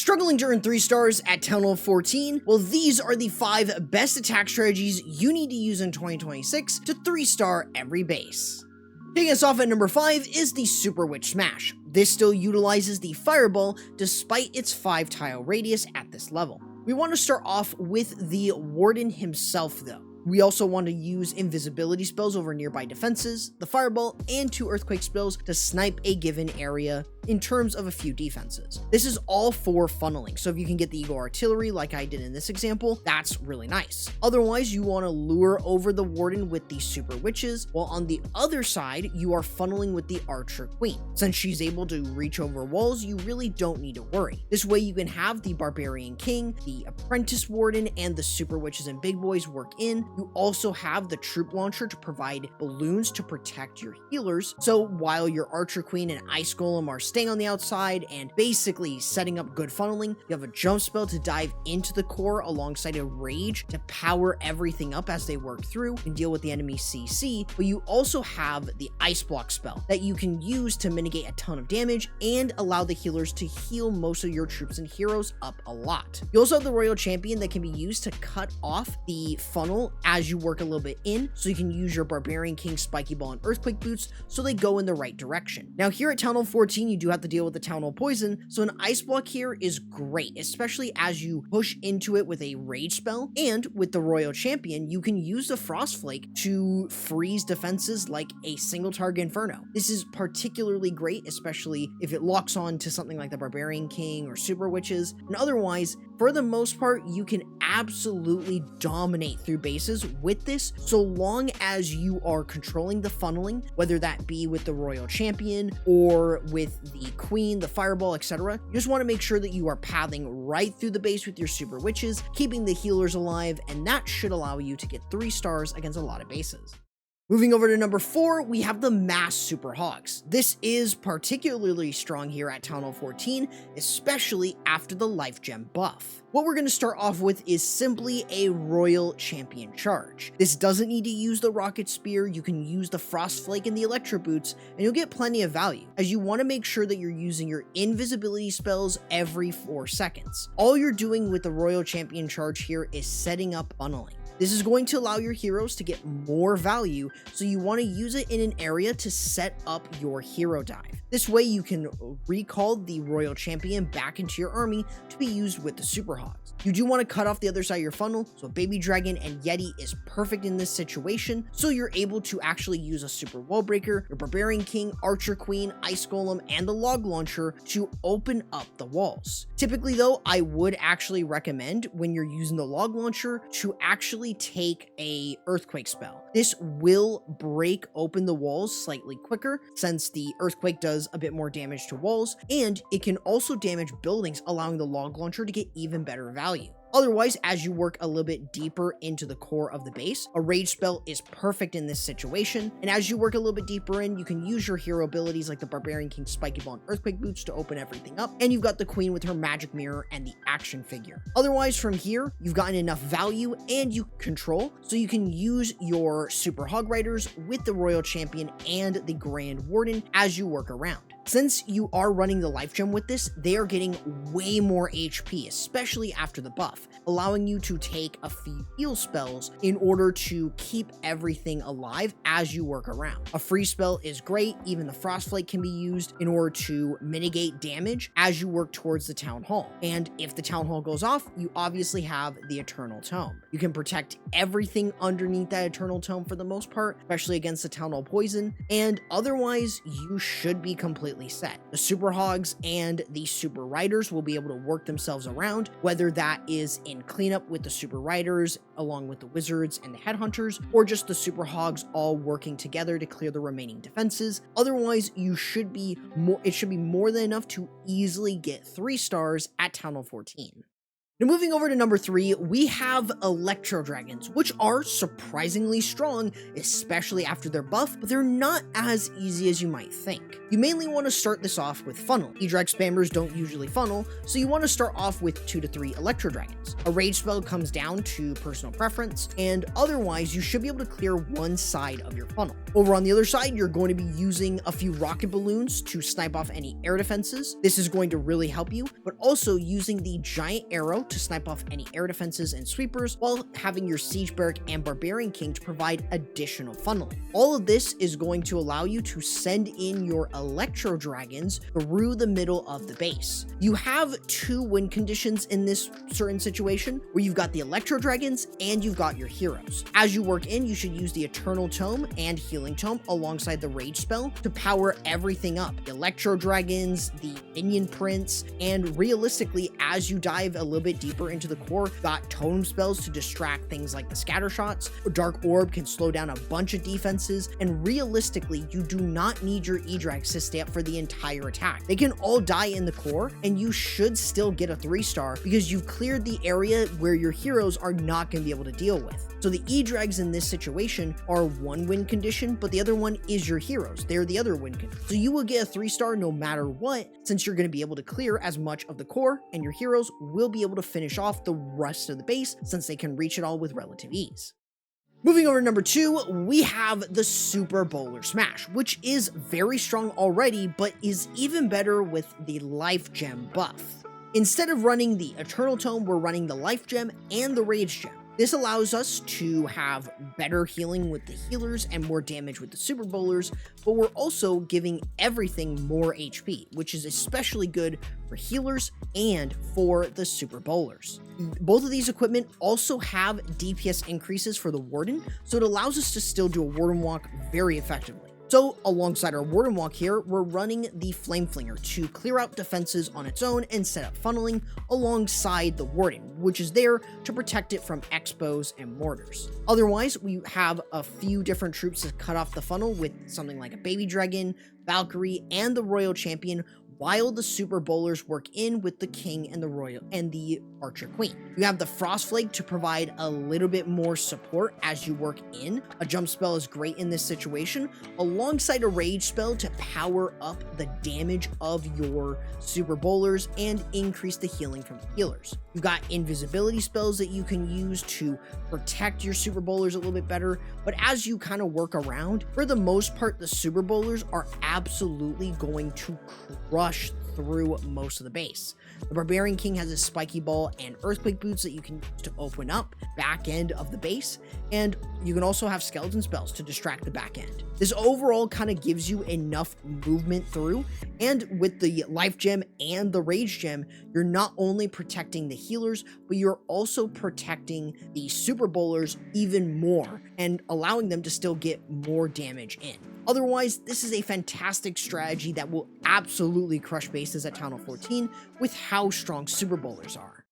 Struggling to earn 3 stars at Town Hall 14? Well, these are the 5 best attack strategies you need to use in 2026 to 3-star every base. Kicking us off at number 5 is the Super Witch Smash. This still utilizes the Fireball despite its 5-tile radius at this level. We want to start off with the Warden himself though. We also want to use invisibility spells over nearby defenses, the Fireball, and 2 Earthquake spells to snipe a given area in terms of a few defenses. This is all for funneling, so if you can get the Eagle Artillery like I did in this example, that's really nice. Otherwise, you want to lure over the Warden with the Super Witches, while on the other side, you are funneling with the Archer Queen. Since she's able to reach over walls, you really don't need to worry. This way you can have the Barbarian King, the Apprentice Warden, and the Super Witches and Big Boys work in. You also have the Troop Launcher to provide balloons to protect your healers, so while your Archer Queen and Ice Golem are staying on the outside and basically setting up good funneling, you have a jump spell to dive into the core alongside a Rage to power everything up as they work through and deal with the enemy CC, but you also have the Ice Block spell that you can use to mitigate a ton of damage and allow the healers to heal most of your troops and heroes up a lot. You also have the Royal Champion that can be used to cut off the funnel as you work a little bit in, so you can use your Barbarian King, Spiky Ball, and Earthquake Boots so they go in the right direction. Now here at Town Hall 14, you do have to deal with the Town Hall Poison, so an Ice Block here is great, especially as you push into it with a Rage spell, and with the Royal Champion, you can use the Frost Flake to freeze defenses like a single target Inferno. This is particularly great, especially if it locks on to something like the Barbarian King or Super Witches, and otherwise, for the most part, you can absolutely dominate through bases with this, so long as you are controlling the funneling, whether that be with the Royal Champion or with the Queen, the Fireball, etc. You just want to make sure that you are pathing right through the base with your Super Witches, keeping the healers alive, and that should allow you to get 3 stars against a lot of bases. Moving over to number 4, we have the Mass Super Hogs. This is particularly strong here at Town Hall 14, especially after the Life Gem buff. What we're going to start off with is simply a Royal Champion charge. This doesn't need to use the Rocket Spear, you can use the Frost Flake and the Electro Boots, and you'll get plenty of value, as you want to make sure that you're using your invisibility spells every 4 seconds. All you're doing with the Royal Champion charge here is setting up funneling. This is going to allow your heroes to get more value, so you want to use it in an area to set up your hero dive. This way you can recall the Royal Champion back into your army to be used with the Super Hogs. You do want to cut off the other side of your funnel, so Baby Dragon and Yeti is perfect in this situation, so you're able to actually use a Super Wall Breaker, your Barbarian King, Archer Queen, Ice Golem, and the Log Launcher to open up the walls. Typically though, I would actually recommend when you're using the Log Launcher to actually take a Earthquake spell. This will break open the walls slightly quicker since the Earthquake does a bit more damage to walls, and it can also damage buildings, allowing the Log Launcher to get even better value. Otherwise, as you work a little bit deeper into the core of the base, a Rage spell is perfect in this situation, and as you work a little bit deeper in, you can use your hero abilities like the Barbarian King, Spiky Ball, and Earthquake Boots to open everything up, and you've got the Queen with her Magic Mirror and the Action Figure. Otherwise, from here, you've gotten enough value and you control, so you can use your Super Hog Riders with the Royal Champion and the Grand Warden as you work around. Since you are running the Life Gem with this, they are getting way more HP, especially after the buff, allowing you to take a few heal spells in order to keep everything alive as you work around. A free spell is great, even the Frost Flake can be used in order to mitigate damage as you work towards the Town Hall. And if the Town Hall goes off, you obviously have the Eternal Tome. You can protect everything underneath that Eternal Tome for the most part, especially against the Town Hall Poison, and otherwise you should be completely set. The Super Hogs and the Super Riders will be able to work themselves around, whether that is in cleanup with the Super Riders along with the Wizards and the Headhunters, or just the Super Hogs all working together to clear the remaining defenses. Otherwise, it should be more than enough to easily get 3 stars at Town Hall 14. Now moving over to number 3, we have Electro Dragons, which are surprisingly strong, especially after their buff, but they're not as easy as you might think. You mainly want to start this off with funnel. E-Drag spammers don't usually funnel, so you want to start off with 2 to 3 Electro Dragons. A rage spell comes down to personal preference, and otherwise you should be able to clear one side of your funnel. Over on the other side, you're going to be using a few rocket balloons to snipe off any air defenses. This is going to really help you, but also using the giant arrow to snipe off any air defenses and sweepers, while having your Siege Barrack and Barbarian King to provide additional funneling. All of this is going to allow you to send in your Electro Dragons through the middle of the base. You have 2 win conditions in this certain situation, where you've got the Electro Dragons and you've got your heroes. As you work in, you should use the Eternal Tome and Healing Tome alongside the Rage spell to power everything up. The Electro Dragons, the Minion Prince, and realistically, as you dive a little bit deeper into the core, got totem spells to distract things like the scatter shots. Dark Orb can slow down a bunch of defenses, and realistically, you do not need your E-Drags to stay up for the entire attack. They can all die in the core, and you should still get a 3-star because you've cleared the area where your heroes are not going to be able to deal with. So the E-Drags in this situation are 1 win condition, but the other one is your heroes. They're the other win condition. So you will get a 3-star no matter what, since you're going to be able to clear as much of the core, and your heroes will be able to finish off the rest of the base since they can reach it all with relative ease. Moving over to number 2, we have the Super Bowler Smash, which is very strong already, but is even better with the Life Gem buff. Instead of running the Eternal Tome, we're running the Life Gem and the Rage Gem. This allows us to have better healing with the healers and more damage with the Super Bowlers, but we're also giving everything more HP, which is especially good for healers and for the Super Bowlers. Both of these equipment also have DPS increases for the Warden, so it allows us to still do a Warden Walk very effectively. So alongside our Warden Walk here, we're running the Flame Flinger to clear out defenses on its own and set up funneling alongside the Warden, which is there to protect it from Expos and Mortars. Otherwise, we have a few different troops to cut off the funnel with something like a Baby Dragon, Valkyrie, and the Royal Champion, while the Super Bowlers work in with the King and the Royal and the Archer Queen. You have the Frost Flake to provide a little bit more support as you work in. A jump spell is great in this situation, alongside a rage spell to power up the damage of your Super Bowlers and increase the healing from the healers. You've got invisibility spells that you can use to protect your Super Bowlers a little bit better, but as you kind of work around, for the most part, the Super Bowlers are absolutely going to crush through most of the base. The Barbarian King has a Spiky Ball and Earthquake Boots that you can use to open up back end of the base, and you can also have skeleton spells to distract the back end. This overall kind of gives you enough movement through, and with the Life Gem and the Rage Gem, you're not only protecting the healers, but you're also protecting the Super Bowlers even more and allowing them to still get more damage in. Otherwise, this is a fantastic strategy that will absolutely crush bases at Town Hall 14 with how strong Super Bowlers are.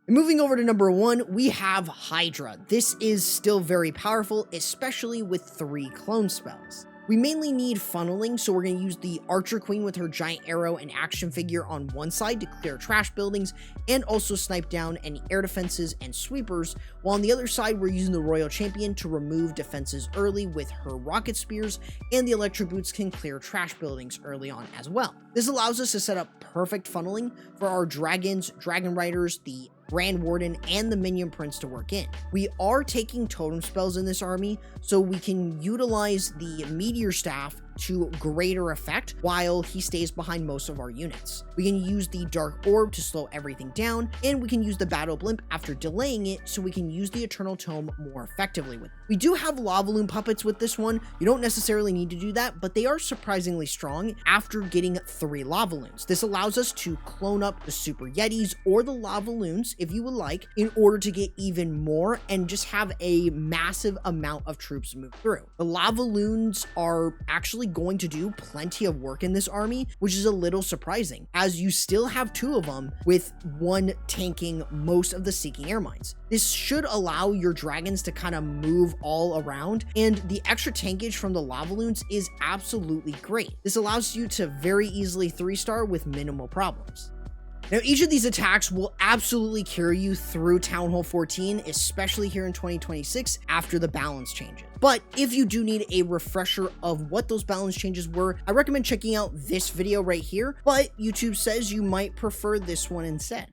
And moving over to number 1, we have Hydra. This is still very powerful, especially with 3 clone spells. We mainly need funneling, so we're going to use the Archer Queen with her giant arrow and action figure on one side to clear trash buildings and also snipe down any air defenses and sweepers, while on the other side we're using the Royal Champion to remove defenses early with her rocket spears, and the Electro Boots can clear trash buildings early on as well. This allows us to set up perfect funneling for our Dragons, Dragon Riders, the Grand Warden, and the Minion Prince to work in. We are taking totem spells in this army, so we can utilize the Meteor Staff to greater effect while he stays behind most of our units. We can use the Dark Orb to slow everything down, and we can use the Battle Blimp after delaying it so we can use the Eternal Tome more effectively with it. We do have Lavaloon puppets with this one. You don't necessarily need to do that, but they are surprisingly strong after getting 3 Lavaloons. This allows us to clone up the Super Yetis or the Lavaloons if you would like, in order to get even more and just have a massive amount of troops move through. The Lavaloons are actually going to do plenty of work in this army, which is a little surprising, as you still have 2 of them with 1 tanking most of the Seeking Air Mines. This should allow your dragons to kind of move all around, and the extra tankage from the Lavaloons is absolutely great. This allows you to very easily 3-star with minimal problems. Now, each of these attacks will absolutely carry you through Town Hall 14, especially here in 2026 after the balance changes. But if you do need a refresher of what those balance changes were, I recommend checking out this video right here, but YouTube says you might prefer this one instead.